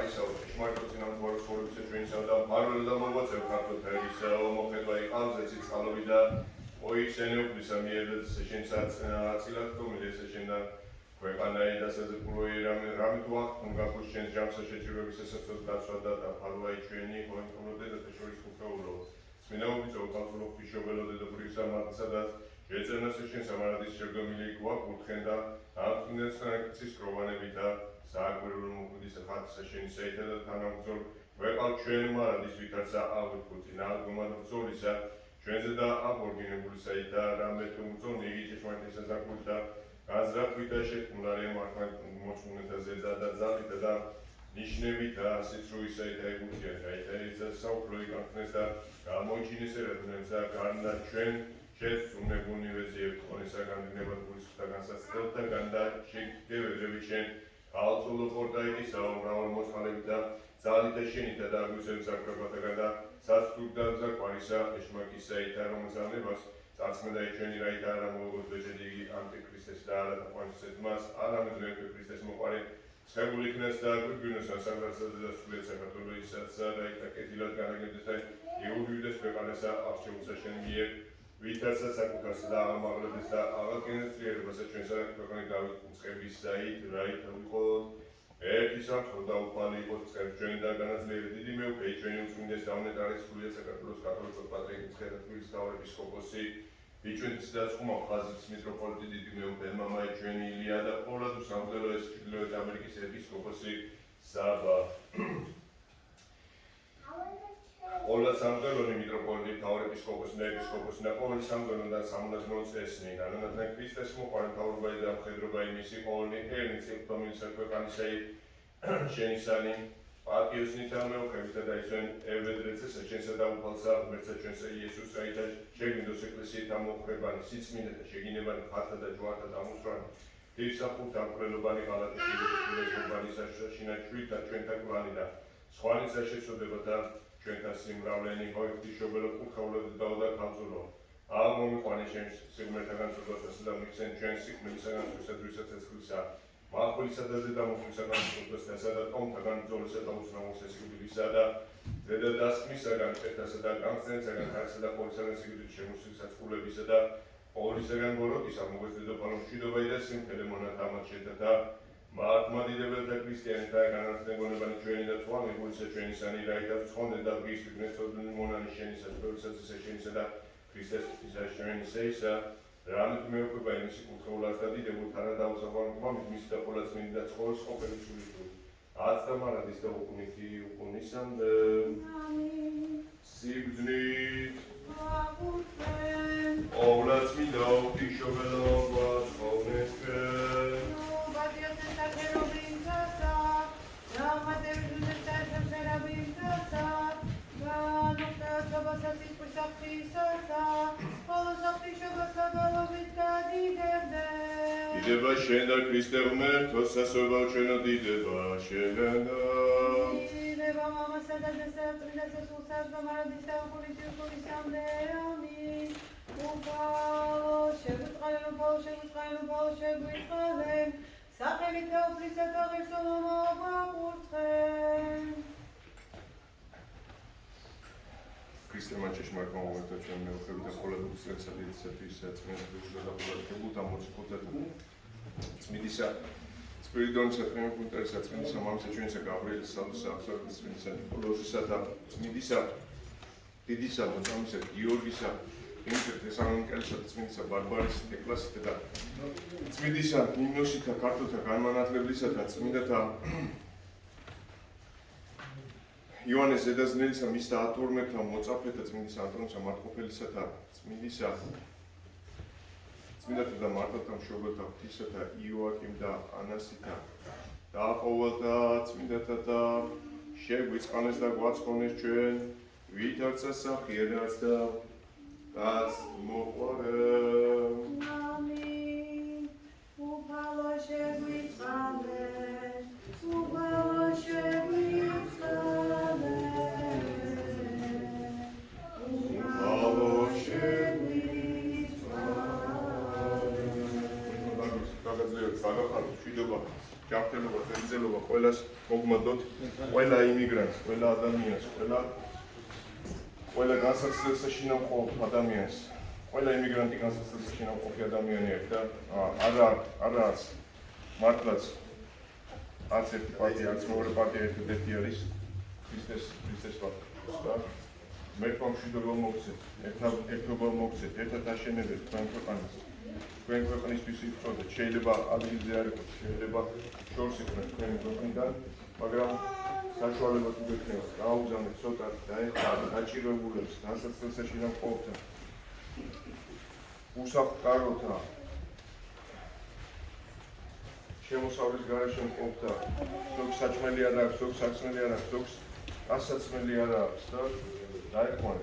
Paisau, Schmarkotin and Works for the Trains and the Marvel the Mother, Carpenter, Mokedway, Alzets, it's Halovida, Oixenu, Pisamir, the session sats, Silat, session that ქვეყანაი და საზაფხულოი რამითვა უნდა გუშინ ჯამსა შეჭირების შესაძლებლად გაცვლა და ფარვაი ჩვენი კონტროლდე და შორის ხუთაულო სმინაობის ოქალო ფიშობელო და პრისა მათსა და შეცენას შენ სამარადის შეგომილი ყვა კურთხენ და აფინანსის პროგრამები და სააგროვო მოქმედის ხატსა შენ საითა და თანამგზოლ ვეყავ ჩვენ მარადის ვითარცა ავიქუთი ნალგომადბრძოლისა ჩვენზე და აბორგინებული საითა რამე თუმძონი იგი ჭეშმარიტი საზაფხული და გაზრახვით და შეთქმულარიან მოწმუნეთა ზედა და ძალით და ნიშნებით და სიცრუისაით ეგუციან გაიტანიცა საუბროი განხნეს და გამოიჩინეს ეროვნებს და გარდა ჩვენ შეცუნებ უნივერსიტეტ ხონისაგან დინებად გულისხმთა განსაცდელად და განდა შეგდევედებით შენ ალწულო პორტაიკის მრავალ მოწყალებით და ძალით და შენით და აგვისებს საქმეებათაგან და სასტურდა და ყვარისა ეშმაკის საითა რომელზანებას წარსმედა ჩვენი რაით არა მოგოს ბეჭედი ანტიქრისტეს და არა თაყვანისეთ მას არამედ მეფე ქრისტეს მოყარე შეგული იქნეს და გვიგინოს სასამართლოზე და სულეთ საქართველოისაც რაით და კეთილად განაგებდეს და იუდეუდეს ქვეყანასა აღჩეულსა შენ მიერ ვითარცა საკუთარსა და აღმაღლებს და აღაკენესწრიერებასა ჩვენსა ქვეყნის დავიწყების საით რაით ვიყოთ ერთი სამხო და უფალი იყოს წევს ჩვენ და განაძლიერეთ დიდი მეუფე ჩვენი უწმინდეს დაუნეტარის სრულიად საქართველოს კათოლიკოს პატრიარქის ქეთათბირის მთავარეპისკოპოსი იჩვენის და ხუმა ხაზის მიტროპოლიტი დიდი მეუფე მამაი ჩვენი ილია და პოლადუს სამღვდელოების ჩრდილოეთ ამერიკის ეპისკოპოსი საბა ყველა სამღვდელოები მიტროპოლიტი მთავარეპისკოპოსი და ეპისკოპოსი და ყოველი სამღვდელოდან სამონაზვნო წესნი განანათლენ ქრისტეს მოყვარე მთავრობაი და მხედრობაი მისი ყოველი ერნის ეკვდომილისა ქვეყანისაი შენიშანი პატიოსნით ამეოხებით და ისვენ ევედრეცესა ჩვენსა და უფალსა ღმერთსა ჩვენსა იესოს რაითა შეგმინდოს ეკლესიით ამოხრებანი სიწმინდეთა შეგინებანი ხალხთა და ჯვართა დამუსვანი დივსახურთა მკვლელობანი ღალატის შეგებულესობანი საშინა ჩვით და ჩვენთა კვალი და სხვანისა შესოდებათა ჩვენთა სიმრავლენი ღოიხთიშობელო კურთხევლად დაუდა ქალწულო აღ მომიყვანე შენ სიღმერთაგან სულბათასა და მიხსენ ჩვენ სიკვდილისაგან სვისადვისა ცეცხლისა მახვილისა და ზედამოხვლისაგან სულბათასა და ტომთაგან ბრძოლისა და უცნაურისა სიკვდილისა და ზედა დასხმისაგან წეთასა და გამხსნელისაგან ხარისა და ყოვლისაგან სიკვდილის შემოსვლისა წყულებისა და ყოვლისაგან ბოროტისა მოგეს დედოფალო მშვიდობაი და სიმხელე მონათამად შეთა მართლმადიდებელთა ქრისტიანთა განათლებული გონებანი ჩვენი და თვალ მიგულისა ჩვენისანი რაითაც ცხონდეთ და დღის ვიგნესწოდნენ მონანის შენისა სპეციფიკისა შენისა და ქრისტეს ღვთისა ჩვენისა რამით მეუყვება იმისი კურთხევლად და დიდებულთ არა დაუსახვარებლად მის და ყველა წმინდა და ცხოველს ყოფილი სულით აცდა მარადის და უკუნითი უკუნისამდე სიბძნით ყოვლა წმინდა ღვთისმშობელო გვაწყობნეთ დიდება შენ და ქრისტე ღმერთო სასწაულო ჩვენო დიდება შენ და დიდება მამასა და ძესა წმინდა სესულსა და მარადის და უკუნისამდე ამინ უფალო შეგვიწყალენ შეგვიწყალენ სახელით თეოფლისა და ღირსულო მოგვაკურთხენ ქრისტე მაჩეშმარკო მომენტო ჩვენ მეუხები და ხოლმე უცნაურისათვის წმინდა და პოლიტიკურ ამოციკოთა წმინდისა სპირიდონისა პრემიუმპუნტერისა წმინდისა მამისა ჩვენისა გაბრიელის სალოსა აბსოლუტის წმინდისა ნიკოლოზისა და წმინდისა დიდისა და სამისა გიორგისა იმპერატორ თესალონიკელისა და წმინდისა ბარბარისა ტეკლასისა და წმინდისა ნინოსითა ქართულთა განმანათლებლისა და წმინდათა იონეს ზედაზნელისა მის და ატურმეთა მოწაფეთა წმინდისა ანტონისა მარტყოფელისა და წმინდათა და მარტათა მშობელთა ღვთისათა იოაკიმ და ანასითა და ყოველთა წმინდათა და შეგვიწყალეს და გვაწყობნეს ჩვენ ვითარცა სახიერას და რაც მოყვარე ამინ უფალო შეგვიწყალეს უფალო შეგვიწყალეს მართლობა, გრძელობა ყველას მოგმადოთ, ყველა იმიგრანტს, ყველა ადამიანს, ყველა განსაცდელსაში ნამყოფ ადამიანს, ყველა იმიგრანტი განსაცდელსაში ნამყოფი ადამიანია და არა არის მართლაც არც ერთი პარტია, არც მეორე პარტია ერთადერთი არის ქრისტეს პარტია. მე მშვიდობა მოგცეთ, ერთობა მოგცეთ, ერთად აშენებეთ თქვენ ქვეყანას. თქვენ ქვეყნისთვის იფრთხილდეთ, შეიძლება ადგილზე არ იყოს, შეიძლება შორს იქნას თქვენი ქვეყნიდან, მაგრამ საშუალება თუ გექნებათ, გააუგზავნეთ ცოტა დაეხმაროთ დაჭირებულებს, განსაცდელსაში ნამყოფთა, უსაფრთხოთა, შემოსავლის გარეშე მყოფთა, ზოგს საჭმელი არ აქვს, ზოგს საცმელი არ აქვს, ზოგს გასაცმელი არ აქვს და დაეხმაროთ.